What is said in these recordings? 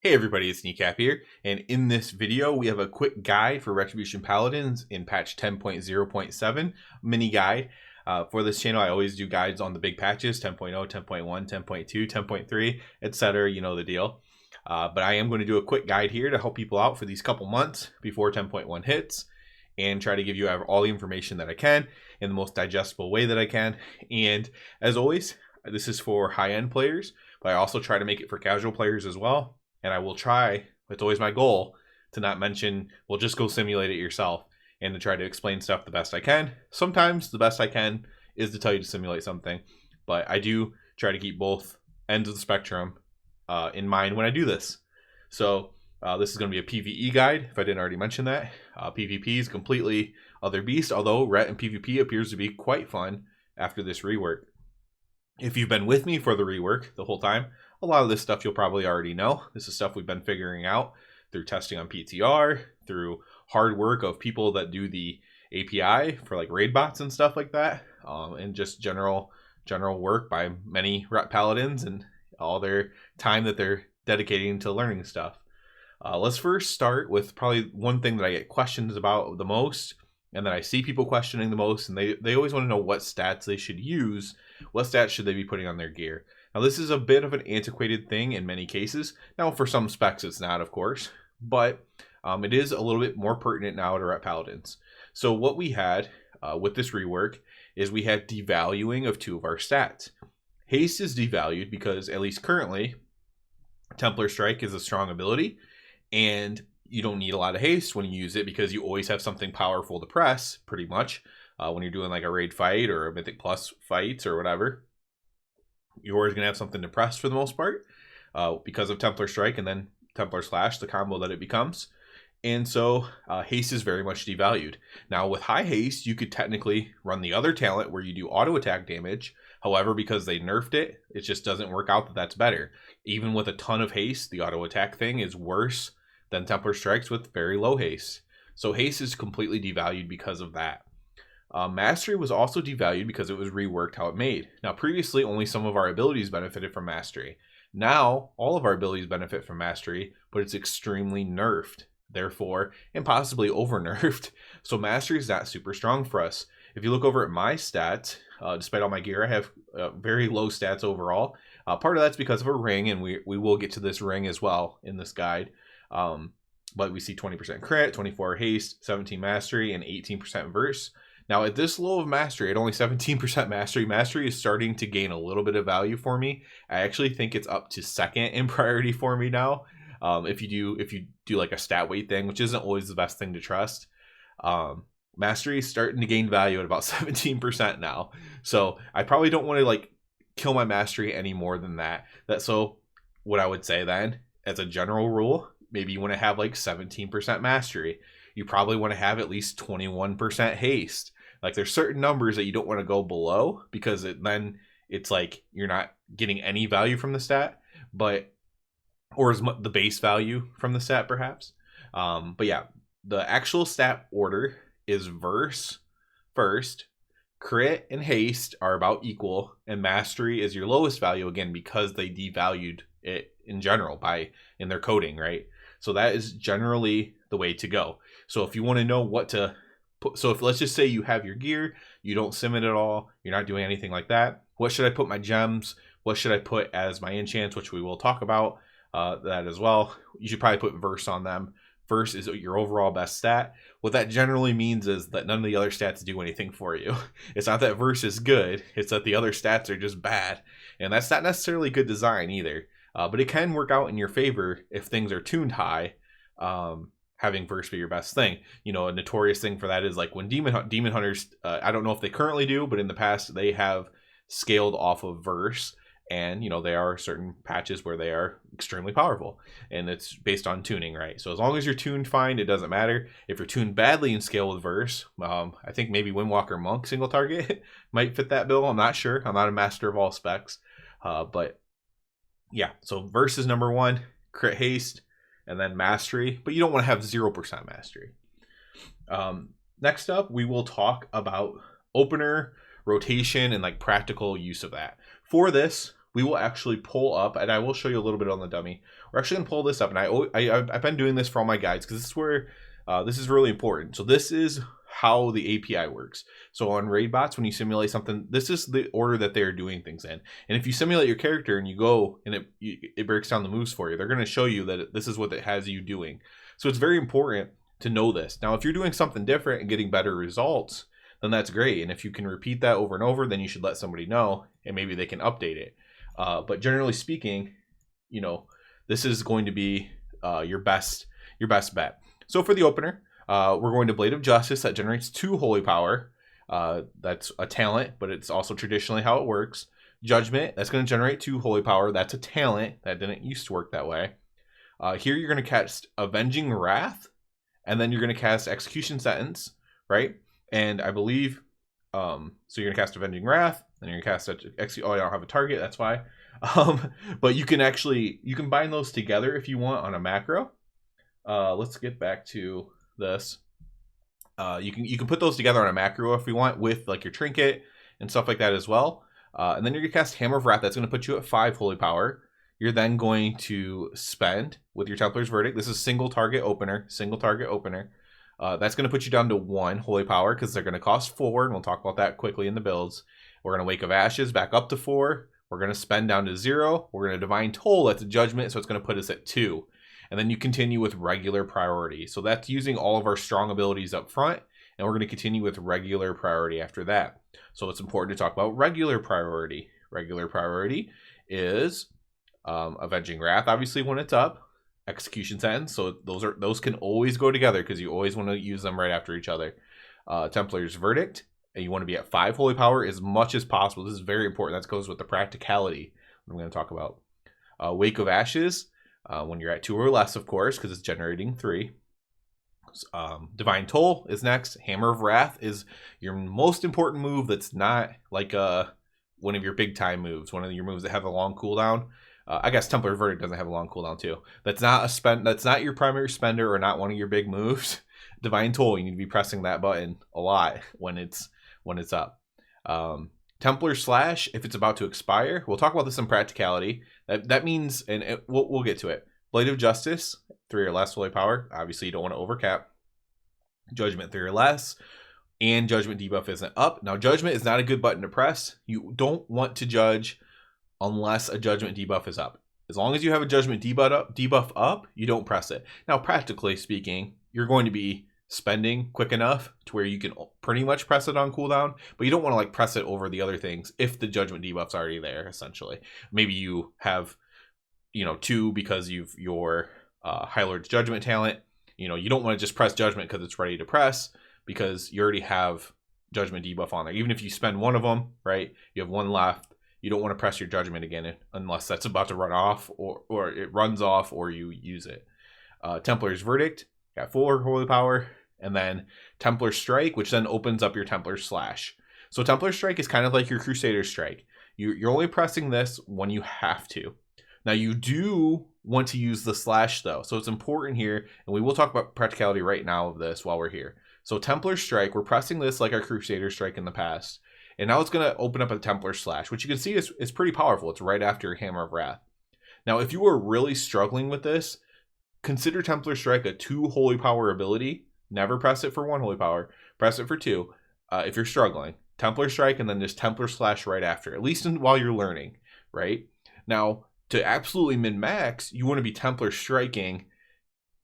Hey everybody, it's Kneecap here, and in this video we have a quick guide for Retribution Paladins in patch 10.0.7, mini guide. For this channel I always do guides on the big patches, 10.0, 10.1, 10.2, 10.3, etc. You know the deal. But I am going to do a quick guide here to help people out for these couple months before 10.1 hits, and try to give you all the information that I can in the most digestible way that I can. And as always, this is for high-end players, but I also try to make it for casual players as well. And I will try, it's always my goal, to not mention, well, just go simulate it yourself, and to try to explain stuff the best I can. Sometimes the best I can is to tell you to simulate something, but I do try to keep both ends of the spectrum in mind when I do this. So this is going to be a PvE guide, if I didn't already mention that. PvP is completely other beast, although Ret and PvP appears to be quite fun after this rework. If you've been with me for the rework the whole time, a lot of this stuff you'll probably already know. This is stuff we've been figuring out through testing on PTR, through hard work of people that do the API for like raid bots and stuff like that, and just general work by many Ret Paladins and all their time that they're dedicating to learning stuff. Let's first start with probably one thing that I get questions about the most, and that I see people questioning the most, and they always want to know what stats they should use. What stats should they be putting on their gear? Now, this is a bit of an antiquated thing in many cases. Now, for some specs, it's not, of course, but it is a little bit more pertinent now to Ret Paladins. So what we had with this rework is we had devaluing of two of our stats. Haste is devalued because, at least currently, Templar Strike is a strong ability, and you don't need a lot of haste when you use it because you always have something powerful to press, pretty much. When you're doing like a raid fight or a Mythic Plus fight or whatever, you're always going to have something to press for the most part because of Templar Strike and then Templar Slash, the combo that it becomes. And so haste is very much devalued. Now with high haste, you could technically run the other talent where you do auto attack damage. However, because they nerfed it, it just doesn't work out that that's better. Even with a ton of haste, the auto attack thing is worse than Templar Strikes with very low haste. So haste is completely devalued because of that. Mastery was also devalued because it was reworked how it made. Now, previously, only some of our abilities benefited from Mastery. Now, all of our abilities benefit from Mastery, but it's extremely nerfed, therefore, and possibly over-nerfed. So Mastery is not super strong for us. If you look over at my stats, despite all my gear, I have very low stats overall. Part of that's because of a ring, and we will get to this ring as well in this guide. But we see 20% crit, 24 haste, 17 Mastery, and 18% verse. Now, at this low of Mastery, at only 17% Mastery, Mastery is starting to gain a little bit of value for me. I actually think it's up to second in priority for me now. If you do like a stat weight thing, which isn't always the best thing to trust, Mastery is starting to gain value at about 17% now. So I probably don't want to like kill my Mastery any more than that. So what I would say then, as a general rule, maybe you want to have like 17% Mastery. You probably want to have at least 21% haste. Like there's certain numbers that you don't want to go below because then it's like you're not getting any value from the stat, or as much the base value from the stat perhaps. But yeah, the actual stat order is verse first, crit and haste are about equal, and mastery is your lowest value again because they devalued it in general in their coding, right? So that is generally the way to go. So if you want to know what to put, so if let's just say you have your gear, you don't sim it at all, you're not doing anything like that, what should I put my gems? What should I put as my enchants, which we will talk about that as well. You should probably put verse on them. Verse is your overall best stat. What that generally means is that none of the other stats do anything for you. It's not that verse is good, it's that the other stats are just bad. And that's not necessarily good design either. But it can work out in your favor if things are tuned high. Having verse be your best thing. You know, a notorious thing for that is like when demon hunters, I don't know if they currently do, but in the past they have scaled off of verse, and you know there are certain patches where they are extremely powerful, and it's based on tuning, right? So as long as you're tuned fine, it doesn't matter. If you're tuned badly and scale with verse, I think maybe Windwalker Monk single target might fit that bill. I'm not sure. I'm not a master of all specs, but yeah. So verse is number one, crit haste, and then mastery, but you don't want to have 0% mastery. Next up, we will talk about opener, rotation, and like practical use of that. For this, we will actually pull up, and I will show you a little bit on the dummy. we're actually going to pull this up. And I've been doing this for all my guides because this is where this is really important. So this is how the API works. So on raid bots, when you simulate something, this is the order that they're doing things in. And if you simulate your character and you go and it breaks down the moves for you, they're going to show you that this is what it has you doing. So it's very important to know this. Now, if you're doing something different and getting better results, then that's great. And if you can repeat that over and over, then you should let somebody know and maybe they can update it. But generally speaking, you know, this is going to be your best bet. So for the opener, we're going to Blade of Justice. That generates 2 holy power. That's a talent, but it's also traditionally how it works. Judgment, that's going to generate 2 holy power. That's a talent. That didn't used to work that way. Here you're going to cast Avenging Wrath, and then you're going to cast Execution Sentence, right? And I believe, so you're going to cast Avenging Wrath, then you're going to cast oh, I don't have a target, that's why. But you can bind those together if you want on a macro. Let's get back to this. You can put those together on a macro if you want with like your trinket and stuff like that as well. And then you're going to cast Hammer of Wrath. That's going to put you at 5 holy power. You're then going to spend with your Templar's Verdict. This is single target opener. That's going to put you down to 1 holy power because they're going to cost 4, and we'll talk about that quickly in the builds. We're going to Wake of Ashes back up to 4. We're going to spend down to 0. We're going to Divine Toll. That's a judgment, so it's going to put us at 2. And then you continue with regular priority. So that's using all of our strong abilities up front, and we're going to continue with regular priority after that. So it's important to talk about regular priority. Regular priority is Avenging Wrath, obviously, when it's up. Execution Sentence, so those can always go together because you always want to use them right after each other. Templar's Verdict, and you want to be at 5 holy power as much as possible. This is very important. That goes with the practicality I'm going to talk about. Wake of Ashes, when you're at 2 or less, of course, because it's generating 3. Divine Toll is next. Hammer of Wrath is your most important move that's not like one of your big time moves, one of your moves that have a long cooldown. I guess Templar's Verdict doesn't have a long cooldown too. That's not your primary spender or not one of your big moves. Divine Toll, you need to be pressing that button a lot when it's up. Templar Slash, if it's about to expire, we'll talk about this in practicality. That means, and we'll get to it. Blade of Justice, 3 or less holy power. Obviously, you don't want to overcap. Judgment, 3 or less. And Judgment debuff isn't up. Now, Judgment is not a good button to press. You don't want to judge unless a Judgment debuff is up. As long as you have a Judgment debuff up, you don't press it. Now, practically speaking, you're going to be spending quick enough to where you can pretty much press it on cooldown, but you don't want to like press it over the other things if the Judgment debuff's already there, essentially. Maybe you have, 2 because you've your High Lord's Judgment talent. You don't want to just press Judgment because it's ready to press, because you already have Judgment debuff on there. Even if you spend one of them, right, you have 1 left. You don't want to press your Judgment again unless that's about to run off or it runs off or you use it. Templar's Verdict, got 4 holy power. And then Templar Strike, which then opens up your Templar Slash. So Templar Strike is kind of like your Crusader Strike. You're only pressing this when you have to. Now you do want to use the Slash though. So it's important here, and we will talk about practicality right now of this while we're here. So Templar Strike, we're pressing this like our Crusader Strike in the past. And now it's going to open up a Templar Slash, which you can see is pretty powerful. It's right after Hammer of Wrath. Now, if you are really struggling with this, consider Templar Strike a 2 holy power ability. Never press it for 1 holy power. Press it for 2 if you're struggling. Templar Strike and then just Templar Slash right after, at least while you're learning, right? Now, to absolutely min-max, you want to be Templar Striking,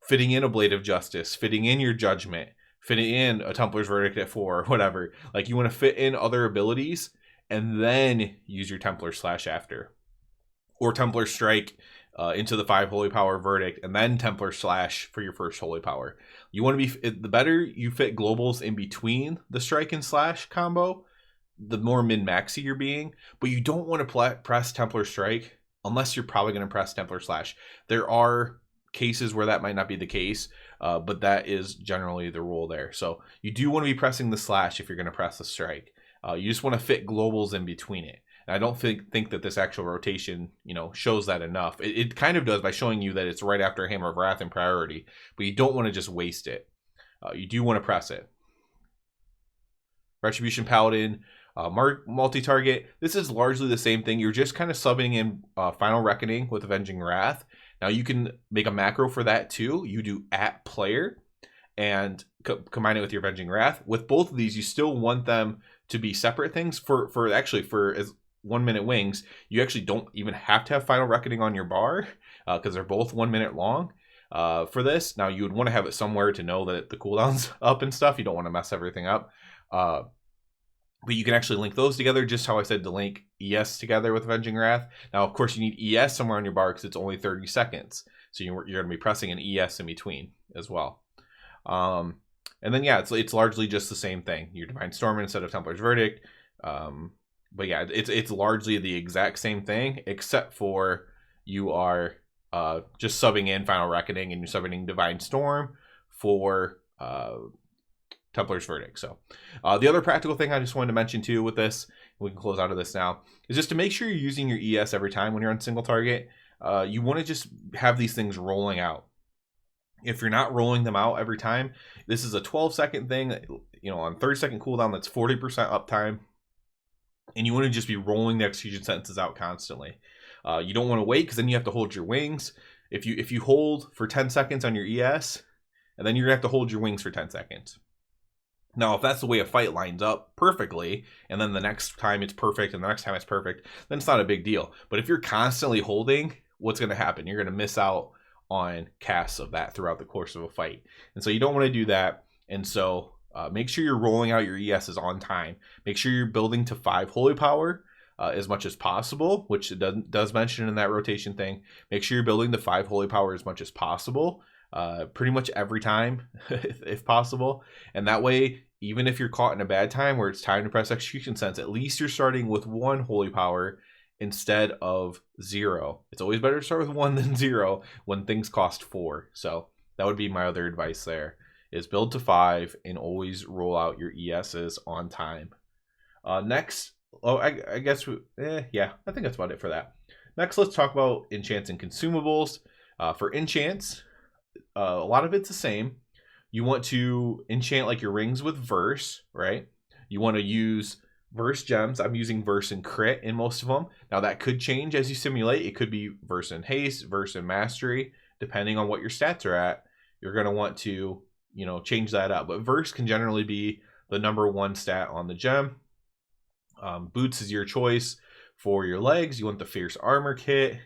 fitting in a Blade of Justice, fitting in your Judgment, fitting in a Templar's Verdict at 4 or whatever. Like, you want to fit in other abilities and then use your Templar Slash after. Or Templar Strike into the 5 holy power Verdict and then Templar Slash for your first holy power. You want to be, the better you fit globals in between the Strike and Slash combo, the more min-maxy you're being. But you don't want to press Templar Strike unless you're probably going to press Templar Slash. There are cases where that might not be the case, but that is generally the rule there. So you do want to be pressing the Slash if you're going to press the Strike. You just want to fit globals in between it. And I don't think that this actual rotation, shows that enough. It kind of does by showing you that it's right after Hammer of Wrath in priority, but you don't want to just waste it. You do want to press it. Retribution Paladin, multi-target. This is largely the same thing. You're just kind of subbing in Final Reckoning with Avenging Wrath. Now you can make a macro for that too. You do @player and combine it with your Avenging Wrath. With both of these, you still want them to be separate things. For as 1 minute wings, you actually don't even have to have Final Reckoning on your bar because they're both 1 minute long. For this, now you would want to have it somewhere to know that the cooldown's up and stuff. You don't want to mess everything up. But you can actually link those together, just how I said to link ES together with Avenging Wrath. Now, of course, you need ES somewhere on your bar because it's only 30 seconds. So you're going to be pressing an ES in between as well. And then, yeah, it's largely just the same thing. Your Divine Storm instead of Templar's Verdict. But yeah, it's largely the exact same thing, except for you are just subbing in Final Reckoning and you're subbing in Divine Storm for Templar's Verdict. So the other practical thing I just wanted to mention too with this, we can close out of this now, is just to make sure you're using your ES every time when you're on single target. You want to just have these things rolling out. If you're not rolling them out every time, this is a 12-second thing, you know, on 30-second cooldown, that's 40% uptime. And you want to just be rolling the execution sentences out constantly. You don't want to wait because then you have to hold your wings. If you hold for 10 seconds on your ES, and then you're going to have to hold your wings for 10 seconds. Now, if that's the way a fight lines up perfectly, and then the next time it's perfect, and the next time it's perfect, then it's not a big deal. But if you're constantly holding, what's going to happen? You're going to miss out on casts of that throughout the course of a fight. And so you don't want to do that. And so make sure you're rolling out your ESs on time. Make sure you're building to 5 holy power as much as possible, which it does mention in that rotation thing. Make sure you're building to 5 holy power as much as possible. Pretty much every time if possible, and that way even if you're caught in a bad time where it's time to press execution sense, at least you're starting with 1 holy power instead of 0. It's always better to start with 1 than 0 when things cost 4. So that would be my other advice there, is build to 5 and always roll out your ESs on time. Next, I guess yeah, I think that's about it for that. Next, let's talk about enchants and consumables. For enchants, a lot of it's the same. You want to enchant like your rings with verse, right? You want to use verse gems. I'm using verse and crit in most of them. Now that could change as you simulate. It could be verse and haste, verse and mastery, depending on what your stats are at. You're going to want to, you know, change that up. But verse can generally be the #1 stat on the gem. Boots is your choice. For your legs, you want the fierce armor kit.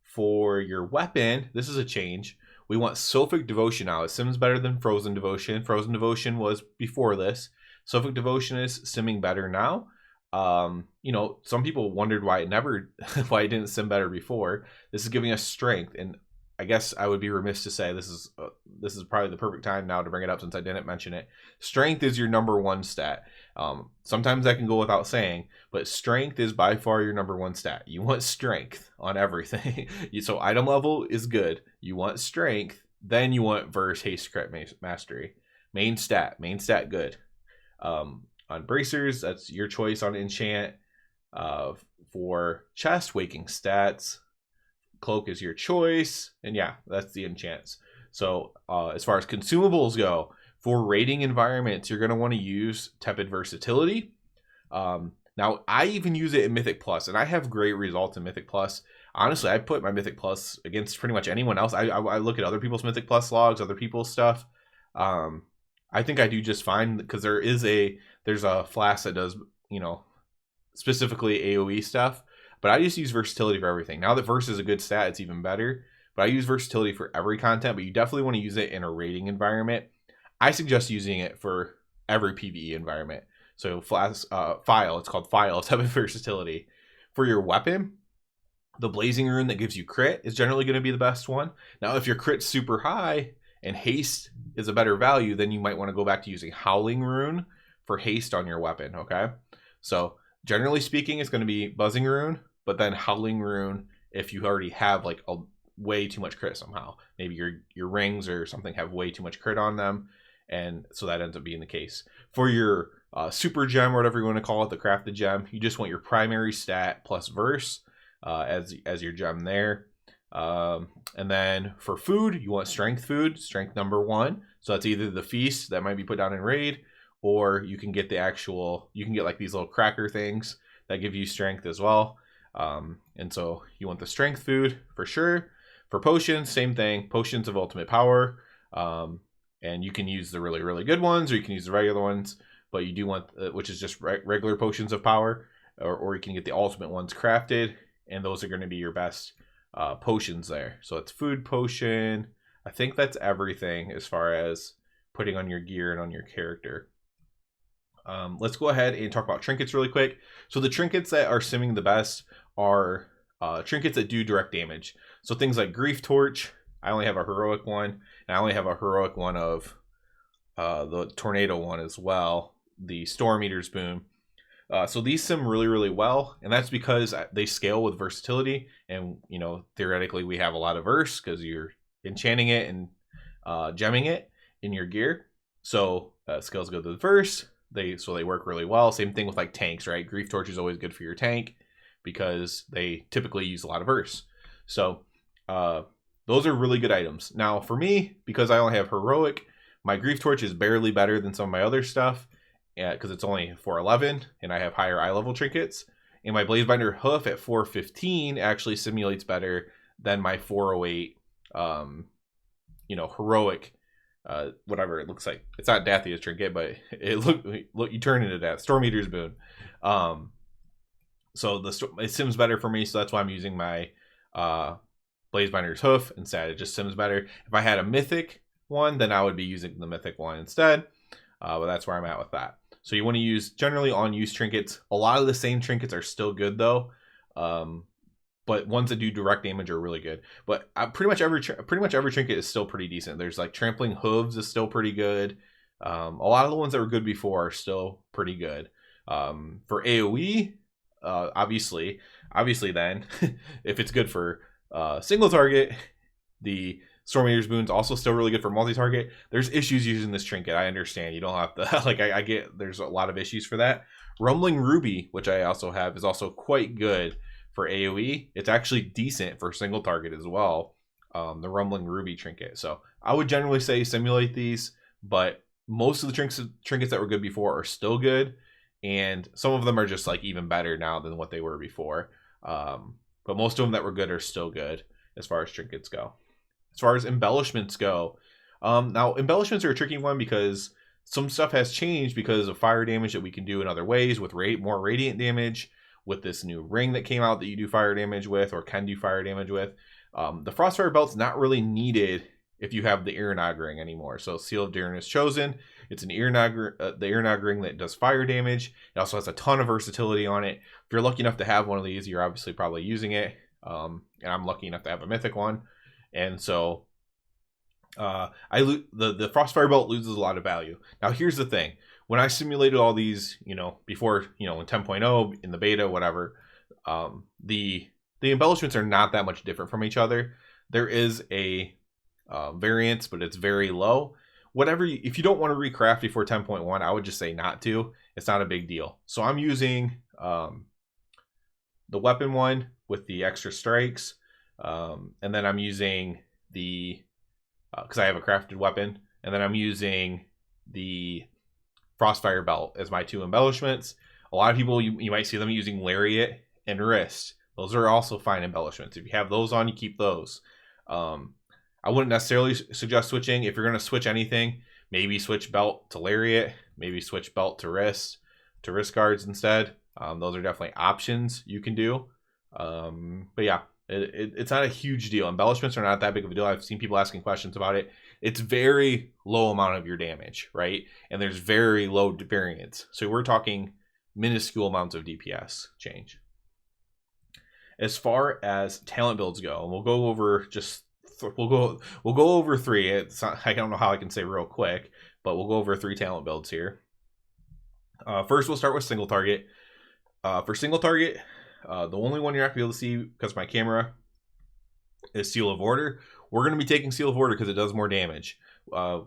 For your weapon, this is a change. We want Sophic Devotion now. It sims better than Frozen Devotion. Frozen Devotion was before this. Sophic Devotion is simming better now. You know, some people wondered why it didn't sim better before. This is giving us strength, and I guess I would be remiss to say this is probably the perfect time now to bring it up since I didn't mention it. Strength is your #1 stat. Sometimes that can go without saying, but strength is by far your #1 stat. You want strength on everything. So item level is good. You want strength, then you want verse, haste, crit, mastery. Main stat good. On bracers, that's your choice on enchant. For chest, waking stats. Cloak is your choice, and yeah, that's the enchants. So as far as consumables go, for raiding environments, you're going to want to use Tepid Versatility. Now, I even use it in Mythic Plus, and I have great results in Mythic Plus. Honestly, I put my Mythic Plus against pretty much anyone else. I look at other people's Mythic Plus logs, other people's stuff. I think I do just fine because there's a flask that does, you know, specifically AoE stuff. But I just use versatility for everything. Now that verse is a good stat, it's even better. But I use versatility for every content, but you definitely want to use it in a raiding environment. I suggest using it for every PvE environment. So file, it's called file, it's having versatility. For your weapon, the blazing rune that gives you crit is generally going to be the best one. Now, if your crit's super high and haste is a better value, then you might want to go back to using howling rune for haste on your weapon, okay? So generally speaking, it's going to be buzzing rune, but then howling rune if you already have like a way too much crit somehow. Maybe your rings or something have way too much crit on them, and so that ends up being the case. For your super gem, or whatever you want to call it, the crafted gem, you just want your primary stat plus verse as your gem there. And then for food, you want strength food, strength #1. So that's either the feast that might be put down in raid, or you can get you can get like these little cracker things that give you strength as well. And so you want the strength food for sure. For potions, same thing. Potions of ultimate power. And you can use the really, really good ones, or you can use the regular ones. But you do want, which is just regular potions of power. Or you can get the ultimate ones crafted. And those are going to be your best potions there. So it's food potion. I think that's everything as far as putting on your gear and on your character. Let's go ahead and talk about trinkets really quick. So the trinkets that are simming the best are trinkets that do direct damage. So things like Grief Torch. I only have a heroic one, and I only have a heroic one of the tornado one as well, the Storm Eater's Boom. So these sim really, really well, and that's because they scale with versatility, and you know, theoretically we have a lot of verse because you're enchanting it and gemming it in your gear. So scales good with verse. They work really well. Same thing with like tanks, right? Grief Torch is always good for your tank because they typically use a lot of verse. So those are really good items. Now for me, because I only have heroic, my Grief Torch is barely better than some of my other stuff because it's only 411 and I have higher eye level trinkets. And my Blazebinder Hoof at 415 actually simulates better than my 408 heroic whatever it looks like. It's not Dathia's trinket, but it look you turn into that Storm Eater's Boon. So it sims better for me, so that's why I'm using my Blazebinder's Hoof instead. It just sims better. If I had a mythic one, then I would be using the mythic one instead. But that's where I'm at with that. So you want to use generally on use trinkets. A lot of the same trinkets are still good though. But ones that do direct damage are really good. But pretty much every trinket is still pretty decent. There's like Trampling Hooves is still pretty good. A lot of the ones that were good before are still pretty good. For AoE, obviously then, if it's good for single target, the Storm Eater's Boon's also still really good for multi-target. There's issues using this trinket. I understand. You don't have to, like, I get there's a lot of issues for that. Rumbling Ruby, which I also have, is also quite good for AoE. It's actually decent for single target as well, the Rumbling Ruby trinket. So I would generally say simulate these, but most of the trinkets that were good before are still good, and some of them are just like even better now than what they were before. But most of them that were good are still good as far as trinkets go. As far as embellishments go, now embellishments are a tricky one because some stuff has changed because of fire damage that we can do in other ways with more radiant damage. With this new ring that came out that you do fire damage with or can do fire damage with. The Frostfire Belt's not really needed if you have the Earnog ring anymore. So Seal of Dareness Chosen, it's an Earnog, the Earnog ring that does fire damage. It also has a ton of versatility on it. If you're lucky enough to have one of these, you're obviously probably using it. And I'm lucky enough to have a mythic one. And so the Frostfire Belt loses a lot of value. Now here's the thing. When I simulated all these, before, in 10.0, in the beta, whatever, the embellishments are not that much different from each other. There is a variance, but it's very low. If you don't want to recraft before 10.1, I would just say not to. It's not a big deal. So I'm using the weapon one with the extra strikes, and then I'm using because I have a crafted weapon, and then I'm using the Frostfire Belt as my two embellishments. A lot of people, you might see them using Lariat and Wrist. Those are also fine embellishments. If you have those on, you keep those. I wouldn't necessarily suggest switching. If you're going to switch anything, maybe switch belt to Lariat, maybe switch belt to wrist guards instead. Those are definitely options you can do. But yeah, it's not a huge deal. Embellishments are not that big of a deal. I've seen people asking questions about it. It's very low amount of your damage, right? And there's very low variance. So we're talking minuscule amounts of DPS change. As far as talent builds go, and we'll go over three. I don't know how I can say real quick, but we'll go over 3 talent builds here. First, we'll start with single target. For single target, the only one you're not going to be able to see because my camera is Seal of Order. We're going to be taking Seal of Order because it does more damage.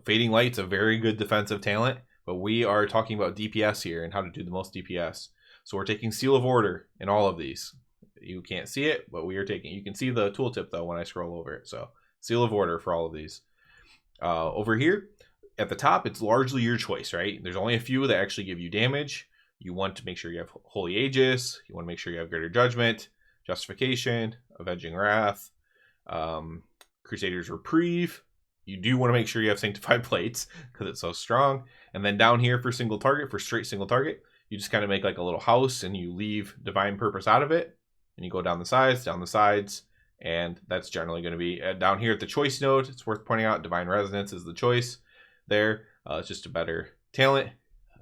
Fading Light's a very good defensive talent, but we are talking about DPS here and how to do the most DPS. So we're taking Seal of Order in all of these. You can't see it, but we are taking. You can see the tooltip though when I scroll over it. So Seal of Order for all of these. Over here at the top, it's largely your choice, right? There's only a few that actually give you damage. You want to make sure you have Holy Aegis. You want to make sure you have Greater Judgment, Justification, Avenging Wrath. Crusader's Reprieve. You do want to make sure you have Sanctified Plates because it's so strong. And then down here for single target, for straight single target, you just kind of make like a little house and you leave Divine Purpose out of it. And you go down the sides, and that's generally going to be down here at the choice node. It's worth pointing out Divine Resonance is the choice there. It's just a better talent.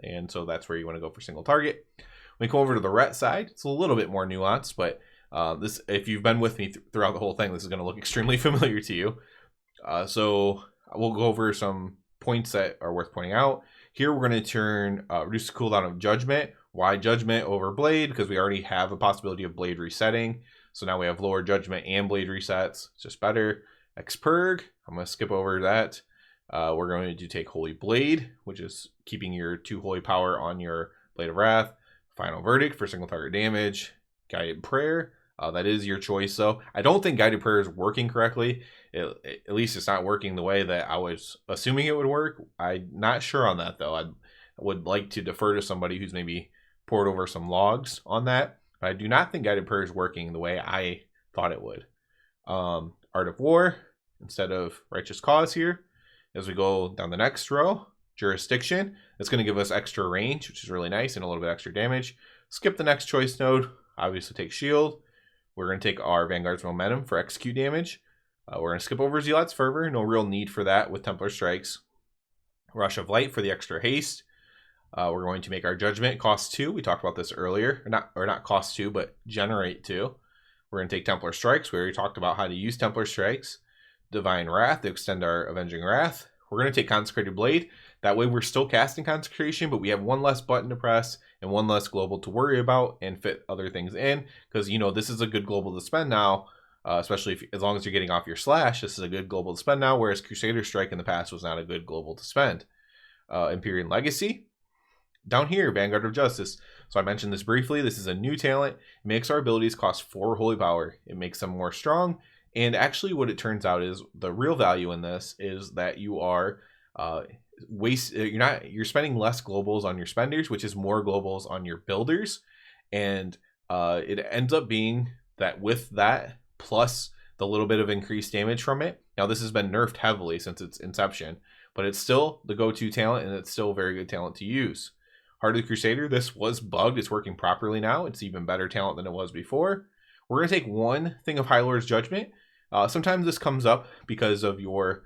And so that's where you want to go for single target. When we come over to the ret side, it's a little bit more nuanced, but this, if you've been with me throughout the whole thing, this is going to look extremely familiar to you. So we'll go over some points that are worth pointing out. Here we're going to turn reduce the cooldown of Judgment. Why Judgment over Blade? Because we already have a possibility of Blade resetting. So now we have lower Judgment and Blade resets. It's just better. Expurg, I'm going to skip over that. We're going to take Holy Blade, which is keeping your 2 Holy Power on your Blade of Wrath. Final Verdict for single target damage. Guided Prayer. That is your choice, though. I don't think Guided Prayer is working correctly. At least it's not working the way that I was assuming it would work. I'm not sure on that, though. I would like to defer to somebody who's maybe poured over some logs on that. But I do not think Guided Prayer is working the way I thought it would. Art of War instead of Righteous Cause here. As we go down the next row, Jurisdiction. It's going to give us extra range, which is really nice, and a little bit extra damage. Skip the next choice node. Obviously take Shield. We're going to take our Vanguard's Momentum for execute damage. We're going to skip over Zealot's Fervor. No real need for that with Templar Strikes. Rush of Light for the extra haste. We're going to make our Judgment cost 2. We talked about this earlier. Or not cost 2, but generate 2. We're going to take Templar Strikes. We already talked about how to use Templar Strikes. Divine Wrath to extend our Avenging Wrath. We're going to take Consecrated Blade. That way we're still casting Consecration, but we have one less button to press and one less global to worry about and fit other things in. Because, you know, this is a good global to spend now, especially if, as long as you're getting off your slash, this is a good global to spend now, whereas Crusader Strike in the past was not a good global to spend. Empyrean Legacy. Down here, Vanguard of Justice. So I mentioned this briefly. This is a new talent. It makes our abilities cost 4 Holy Power. It makes them more strong. And actually what it turns out is the real value in this is that you are you're spending less globals on your spenders, which is more globals on your builders. And it ends up being that with that plus the little bit of increased damage from it. Now this has been nerfed heavily since its inception, but it's still the go-to talent and it's still a very good talent to use. Heart of the Crusader, this was bugged. It's working properly now. It's even better talent than it was before. We're going to take one thing of High Lord's Judgment. Sometimes this comes up because of your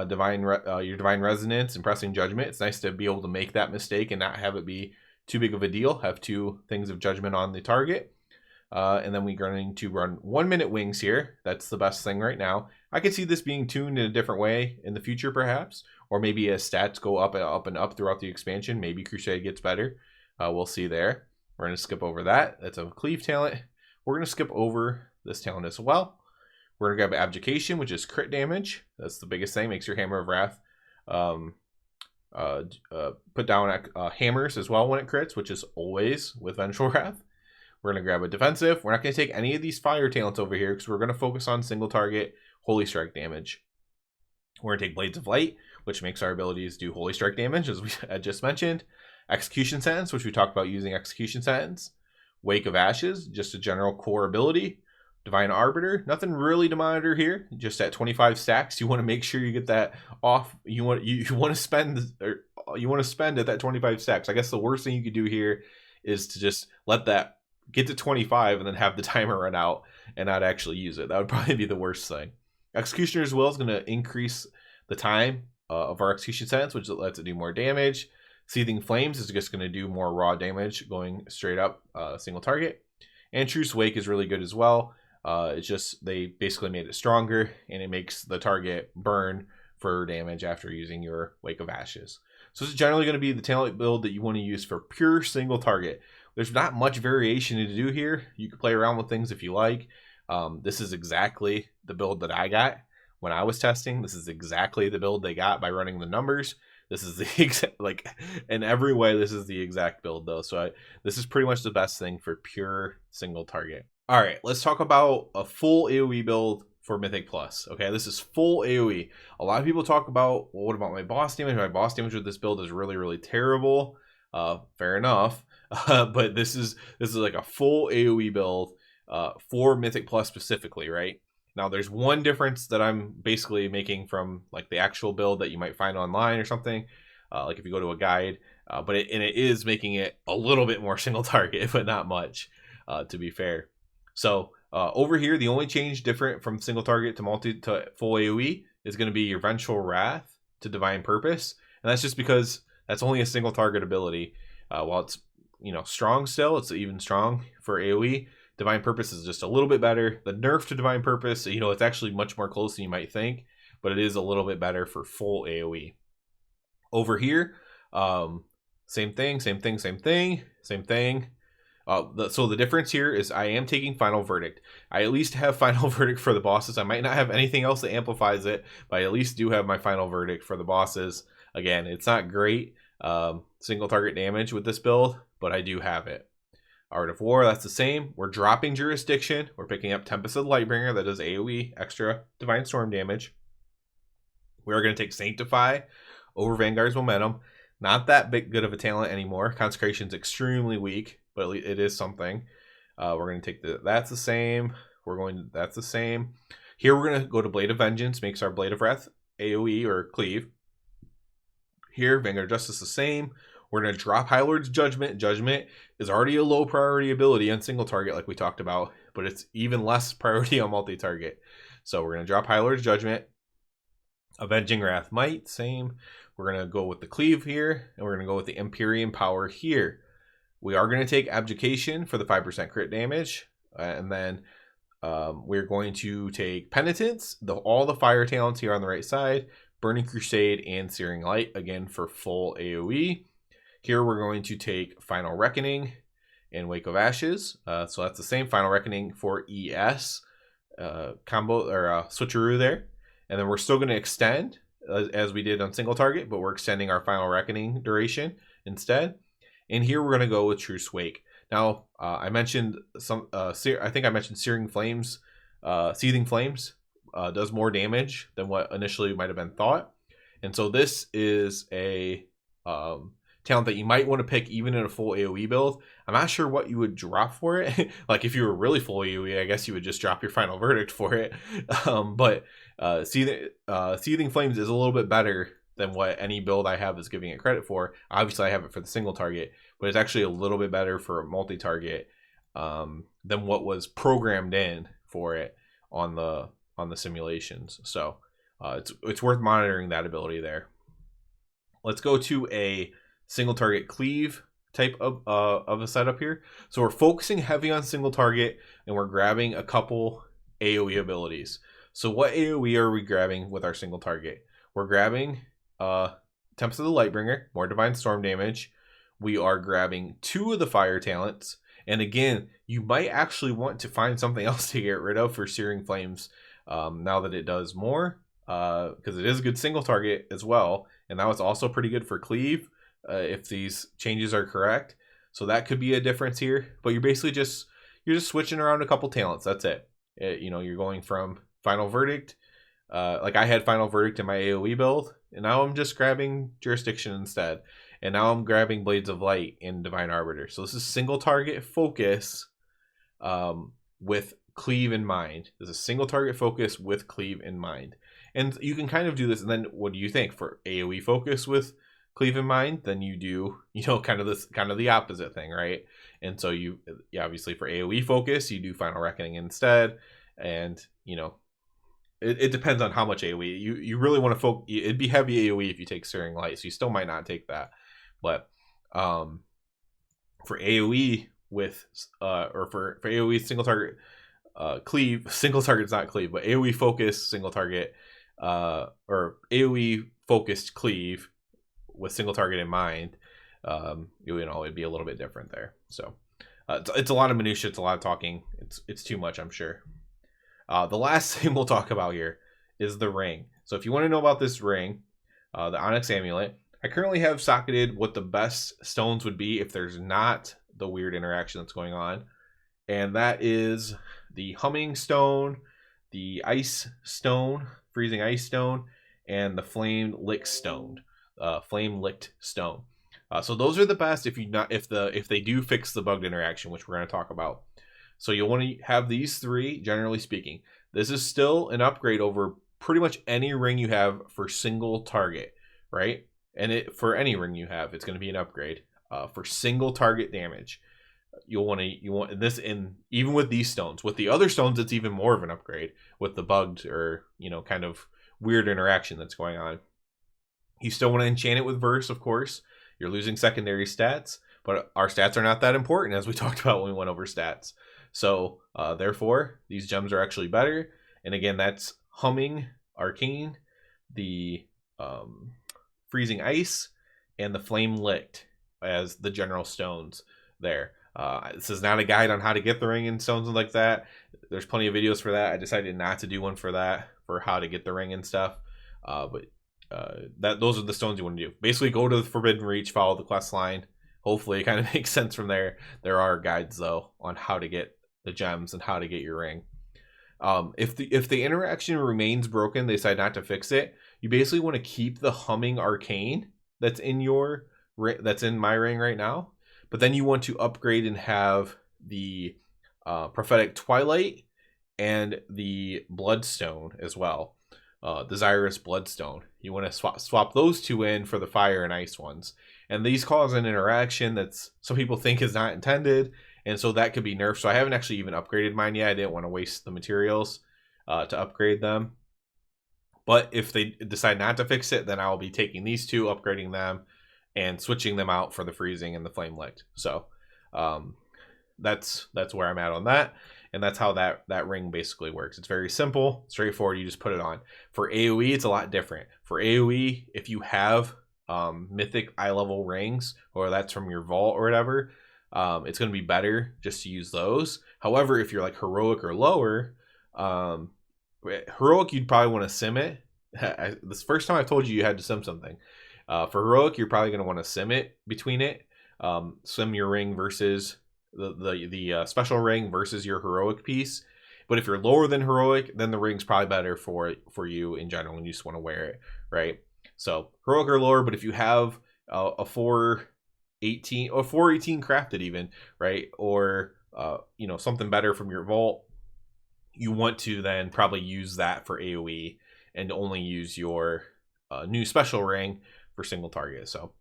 divine resonance and pressing judgment. It's nice to be able to make that mistake and not have it be too big of a deal. Have 2 things of judgment on the target. And then we're going to run 1 minute wings here. That's the best thing right now. I could see this being tuned in a different way in the future, perhaps. Or maybe as stats go up and up and up throughout the expansion, maybe Crusade gets better. We'll see there. We're going to skip over that. That's a cleave talent. We're going to skip over this talent as well. We're going to grab Abjuration, which is crit damage. That's the biggest thing. Makes your Hammer of Wrath put down hammers as well when it crits, which is always with Vengeful Wrath. We're going to grab a defensive. We're not going to take any of these fire talents over here because we're going to focus on single target Holy Strike damage. We're going to take Blades of Light, which makes our abilities do Holy Strike damage, as we just mentioned. Execution Sentence, which we talked about using Execution Sentence. Wake of Ashes, just a general core ability. Divine Arbiter, nothing really to monitor here. Just at 25 stacks, you want to make sure you get that off. You want to spend at that 25 stacks. I guess the worst thing you could do here is to just let that get to 25 and then have the timer run out and not actually use it. That would probably be the worst thing. Executioner's Will is going to increase the time of our Execution Sentence, which lets it do more damage. Seething Flames is just going to do more raw damage going straight up single target. And Truce Wake is really good as well. It's just they basically made it stronger and it makes the target burn for damage after using your Wake of Ashes. So this is generally going to be the talent build that you want to use for pure single target. There's not much variation to do here. You can play around with things if you like. This is exactly the build that I got when I was testing. This is exactly the build they got by running the numbers. This is the exact, like, in every way, this is the exact build though. So this is pretty much the best thing for pure single target. All right, let's talk about a full AoE build for Mythic Plus. Okay, this is full AoE. A lot of people talk about, well, what about my boss damage? My boss damage with this build is really, really terrible. Fair enough. But this is like a full AoE build for Mythic Plus specifically, right? Now there's one difference that I'm basically making from like the actual build that you might find online or something, like if you go to a guide, but it is making it a little bit more single target, but not much, to be fair. So over here, the only change different from single target to full AoE is going to be your Vengeful Wrath to Divine Purpose, and that's just because that's only a single target ability. While it's strong still, it's even strong for AoE. Divine Purpose is just a little bit better. The nerf to Divine Purpose, it's actually much more close than you might think, but it is a little bit better for full AoE. Over here, same thing. So the difference here is I am taking Final Verdict. I at least have Final Verdict for the bosses. I might not have anything else that amplifies it, but I at least do have my Final Verdict for the bosses. Again, it's not great single target damage with this build, but I do have it. Art of War, that's the same. We're dropping Jurisdiction. We're picking up Tempest of the Lightbringer. That does AoE extra Divine Storm damage. We are going to take Sanctify over Vanguard's Momentum. Not that good of a talent anymore. Consecration's extremely weak, but it is something. We're going to take that's the same. That's the same. Here we're going to go to Blade of Vengeance. Makes our Blade of Wrath AoE or cleave. Here, Vanguard Justice the same. We're going to drop High Lord's Judgment. Judgment is already a low priority ability on single target like we talked about, but it's even less priority on multi-target. So we're going to drop High Lord's Judgment. Avenging Wrath Might, same. We're going to go with the Cleave here, and we're going to go with the Empyrean Power here. We are going to take Abjuration for the 5% crit damage, and then we're going to take Penitence, all the fire talents here on the right side, Burning Crusade, and Searing Light, again for full AoE. Here we're going to take Final Reckoning and Wake of Ashes. So that's the same Final Reckoning for ES combo or switcheroo there. And then we're still going to extend as we did on single target, but we're extending our Final Reckoning duration instead. And here we're going to go with Truce Wake. Now I mentioned I think I mentioned Searing Flames, Seething Flames does more damage than what initially might have been thought. And so this is a talent that you might want to pick even in a full AoE build. I'm not sure what you would drop for it. Like if you were really full AoE, I guess you would just drop your Final Verdict for it. But Seething Flames is a little bit better than what any build I have is giving it credit for. Obviously I have it for the single target, but it's actually a little bit better for a multi-target than what was programmed in for it on the simulations. So it's worth monitoring that ability there. Let's go to a single target cleave type of a setup here. So we're focusing heavy on single target, and we're grabbing a couple AoE abilities. So what AoE are we grabbing with our single target? We're grabbing Tempest of the Lightbringer, more Divine Storm damage. We are grabbing 2 of the fire talents, and again, you might actually want to find something else to get rid of for Searing Flames now that it does more, because it is a good single target as well, and now it's also pretty good for cleave if these changes are correct. So that could be a difference here, but you're basically just switching around a couple talents. That's it. You're going from Final Verdict, like I had Final Verdict in my AoE build, and now I'm just grabbing Jurisdiction instead, and now I'm grabbing Blades of Light and Divine Arbiter. So this is single target focus with cleave in mind. This is single target focus with cleave in mind, and you can kind of do this. And then what do you think for AoE focus with cleave in mind? Then you do kind of the opposite thing, right? And so you obviously for AoE focus you do Final Reckoning instead, and it depends on how much AoE you really want to focus. It'd be heavy AoE if you take Searing Light, so you still might not take that. But for AoE with or for AoE single target cleave, single target's not cleave, but AoE focus single target or AoE focused cleave with single target in mind, it'd be a little bit different there. So it's a lot of minutia, it's a lot of talking. It's too much, I'm sure. The last thing we'll talk about here is the ring. So if you want to know about this ring, the Onyx Amulet, I currently have socketed what the best stones would be if there's not the weird interaction that's going on. And that is the Humming Stone, the Ice Stone, Freezing Ice Stone, and the Flame Licked Stone. So those are the best if they do fix the bugged interaction, which we're going to talk about. So you'll want to have these 3, generally speaking. This is still an upgrade over pretty much any ring you have for single target, right? And for any ring you have, it's going to be an upgrade for single target damage. You want this in, even with these stones. With the other stones, it's even more of an upgrade with the bugged or kind of weird interaction that's going on. You still want to enchant it with verse, of course. You're losing secondary stats, but our stats are not that important, as we talked about when we went over stats. So therefore, these gems are actually better. And again, that's Humming, Arcane, the Freezing Ice, and the Flame Licked as the general stones there. This is not a guide on how to get the ring and stones and like that. There's plenty of videos for that. I decided not to do one for that, for how to get the ring and stuff. But those are the stones you want to do. Basically, go to the Forbidden Reach, follow the quest line. Hopefully, it kind of makes sense from there. There are guides though on how to get the gems and how to get your ring. If the interaction remains broken, they decide not to fix it. You basically want to keep the Humming Arcane that's in my ring right now, but then you want to upgrade and have the Prophetic Twilight and the Bloodstone as well. Desirous Bloodstone. You want to swap those two in for the fire and ice ones. And these cause an interaction that's some people think is not intended, and so that could be nerfed. So I haven't actually even upgraded mine yet. I didn't want to waste the materials to upgrade them. But if they decide not to fix it, then I'll be taking these two, upgrading them, and switching them out for the freezing and the flame licked. So that's where I'm at on that. And that's how that ring basically works. It's very simple, straightforward. You just put it on. For AoE, it's a lot different. For AoE, if you have mythic eye level rings, or that's from your vault or whatever, it's going to be better just to use those. However, if you're like heroic or lower, heroic, you'd probably want to sim it. This first time I told you had to sim something. For heroic, you're probably going to want to sim it between it. Sim your ring versus the special ring versus your heroic piece. But if you're lower than heroic, then the ring's probably better for you in general, and you just want to wear it, right? So heroic or lower, but if you have a 418 or 418 crafted even, right, or something better from your vault, you want to then probably use that for AoE and only use your new special ring for single target. So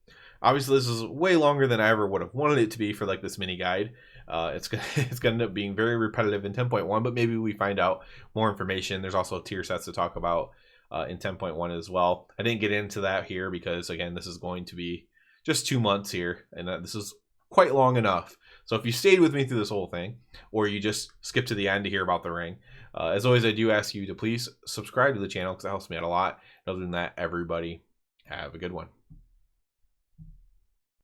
obviously this is way longer than I ever would have wanted it to be for like this mini guide. It's gonna end up being very repetitive in 10.1, but maybe we find out more information. There's also tier sets to talk about in 10.1 as well. I didn't get into that here because again, this is going to be just 2 months here, and this is quite long enough. So if you stayed with me through this whole thing, or you just skip to the end to hear about the ring, as always, I do ask you to please subscribe to the channel because that helps me out a lot. Other than that, everybody have a good one.